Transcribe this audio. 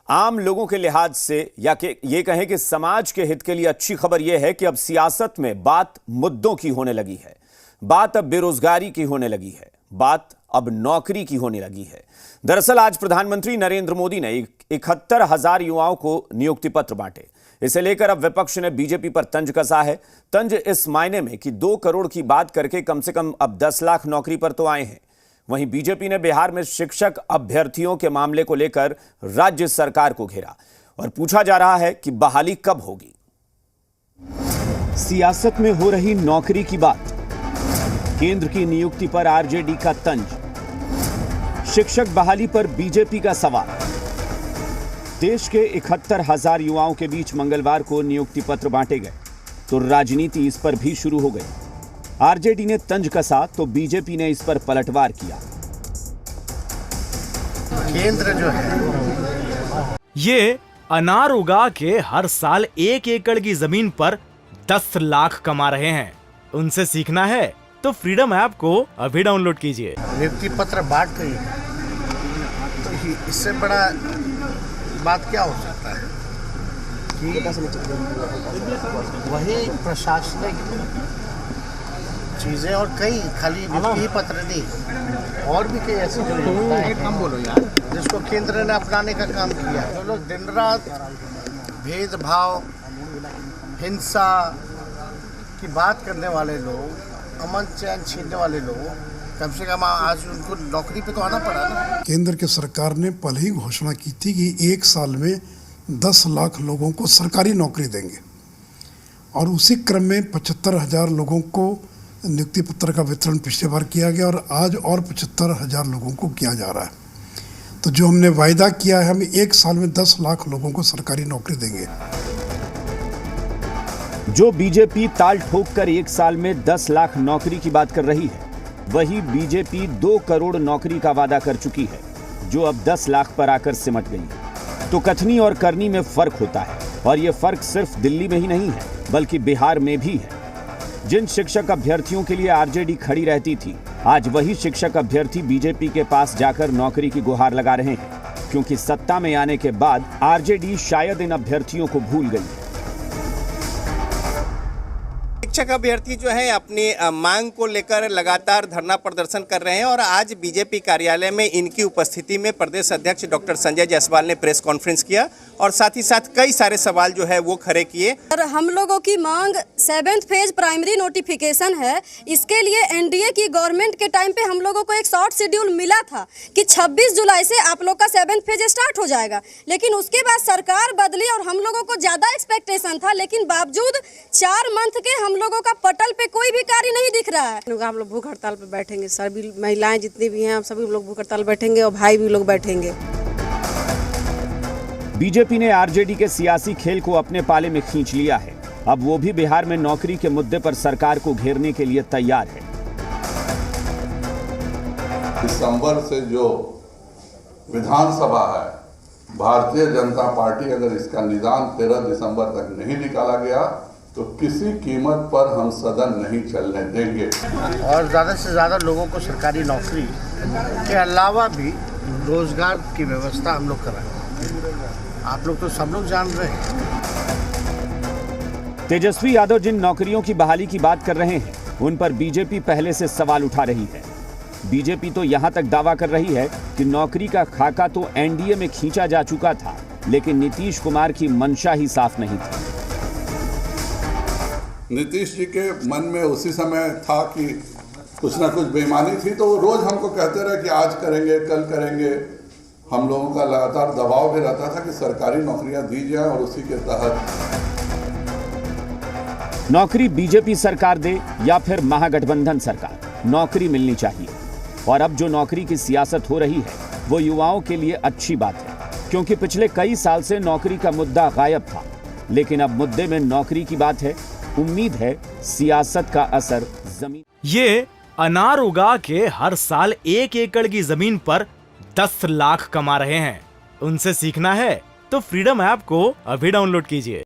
आम लोगों के लिहाज से या कि ये कहें कि समाज के हित के लिए अच्छी खबर यह है कि अब सियासत में बात मुद्दों की होने लगी है। बात अब बेरोजगारी की होने लगी है। बात अब नौकरी की होने लगी है। दरअसल आज प्रधानमंत्री नरेंद्र मोदी ने 71,000 युवाओं को नियुक्ति पत्र बांटे। इसे लेकर अब विपक्ष ने बीजेपी पर तंज कसा है। तंज इस मायने में कि 2 करोड़ की बात करके कम से कम अब 10 लाख नौकरी पर तो आए हैं। वहीं बीजेपी ने बिहार में शिक्षक अभ्यर्थियों के मामले को लेकर राज्य सरकार को घेरा और पूछा जा रहा है कि बहाली कब होगी। सियासत में हो रही नौकरी की बात, केंद्र की नियुक्ति पर आरजेडी का तंज, शिक्षक बहाली पर बीजेपी का सवाल। देश के 71,000 युवाओं के बीच मंगलवार को नियुक्ति पत्र बांटे गए तो राजनीति इस पर भी शुरू हो गई। आरजेडी ने तंज कसा तो बीजेपी ने इस पर पलटवार किया। केंद्र जो है ये अनार उगा के हर साल 1 एकड़ की जमीन पर 10 लाख कमा रहे हैं। उनसे सीखना है तो फ्रीडम ऐप को अभी डाउनलोड कीजिए। नियुक्ति पत्र बांट रही है तो इससे बड़ा बात क्या हो सकता है कि वही प्रशासनिक चीजें और कई खाली नियुक्ति ही पत्र नहीं, और भी कई ऐसी जो योजनाएं जिसको केंद्र ने अपनाने का काम किया। जो लोग दिन रात भेदभाव, हिंसा की बात करने वाले लोग, अमन चैन छीनने वाले लोग, कम से कम आज उनको नौकरी पे तो आना पड़ा ना। केंद्र की सरकार ने पहले ही घोषणा की थी कि 1 साल में 10 लाख लोगों को सरकारी नौकरी देंगे और उसी क्रम में 75,000 लोगों को नियुक्ति पत्र का वितरण पिछले बार किया गया और आज और 75,000 लोगों को किया जा रहा है। तो जो हमने वायदा किया है, हम 1 साल में 10 लाख लोगों को सरकारी नौकरी देंगे। जो बीजेपी ताल ठोक कर 1 साल में 10 लाख नौकरी की बात कर रही है, वही बीजेपी 2 करोड़ नौकरी का वादा कर चुकी है, जो अब 10 लाख पर आकर सिमट गई है। तो कथनी और करनी में फर्क होता है और यह फर्क सिर्फ दिल्ली में ही नहीं है बल्कि बिहार में भी है। जिन शिक्षक अभ्यर्थियों के लिए आरजेडी खड़ी रहती थी, आज वही शिक्षक अभ्यर्थी बीजेपी के पास जाकर नौकरी की गुहार लगा रहे हैं, क्योंकि सत्ता में आने के बाद आरजेडी शायद इन अभ्यर्थियों को भूल गई है। शिक्षक अभ्यर्थी जो है अपनी मांग को लेकर लगातार धरना प्रदर्शन कर रहे हैं और आज बीजेपी कार्यालय में इनकी उपस्थिति में प्रदेश अध्यक्ष डॉक्टर संजय जायसवाल ने प्रेस कॉन्फ्रेंस किया और साथ ही साथ कई सारे सवाल जो है वो खड़े किए। और हम लोगों की मांग 7th फेज प्राइमरी नोटिफिकेशन है। इसके लिए एनडीए की गवर्नमेंट के टाइम पे हम लोगों को एक शॉर्ट शेड्यूल मिला था कि 26 जुलाई से आप लोग का 7th फेज स्टार्ट हो जाएगा, लेकिन उसके बाद सरकार बदली और हम लोगों को ज्यादा एक्सपेक्टेशन था, लेकिन बावजूद 4 मंथ के हम लोगों का पटल पे कोई भी कार्य नहीं दिख रहा है। हम लोग भूख हड़ताल पे बैठेंगे, सभी महिलाएं जितनी भी हैं हम सभी लोग भूख हड़ताल बैठेंगे और भाई भी लोग बैठेंगे। बीजेपी ने आरजेडी के सियासी खेल को अपने पाले में खींच लिया है। अब वो भी बिहार में नौकरी के मुद्दे पर सरकार को घेरने के लिए तैयार है। दिसंबर से जो विधानसभा है, भारतीय जनता पार्टी अगर इसका निदान 13 दिसंबर तक नहीं निकाला गया तो किसी कीमत पर हम सदन नहीं चलने देंगे। और ज़्यादा से ज़्यादा लोगों को सरकारी नौकरी के अलावा भी रोजगार की व्यवस्था हम लोग कराएं। आप लोग तो सब लोग जान रहे हैं। तेजस्वी यादव जिन नौकरियों की बहाली की बात कर रहे हैं, उन पर बीजेपी पहले से सवाल उठा रही है। बीजेपी तो यहां तक दावा कर रही है कि नौकरी का खाका तो एनडीए में खींचा जा चुका था, लेकिन नीतीश कुमार की मंशा ही साफ नहीं थी। नीतीश जी के मन में उसी समय था कि कुछ ना कुछ बेईमानी थी, तो वो रोज हमको कहते रहे कि आज करेंगे, कल करेंगे। हम लोगों का लगातार दबाव भी रहता था कि सरकारी नौकरियां दी जाए और उसी के तहत नौकरी बीजेपी सरकार दे या फिर महागठबंधन सरकार, नौकरी मिलनी चाहिए। और अब जो नौकरी की सियासत हो रही है वो युवाओं के लिए अच्छी बात है, क्योंकि पिछले कई साल से नौकरी का मुद्दा गायब था, लेकिन अब मुद्दे में नौकरी की बात है। उम्मीद है सियासत का असर जमीन। ये अनार उगा के हर साल 1 एकड़ की जमीन पर 10 लाख कमा रहे हैं। उनसे सीखना है तो फ्रीडम ऐप को अभी डाउनलोड कीजिए।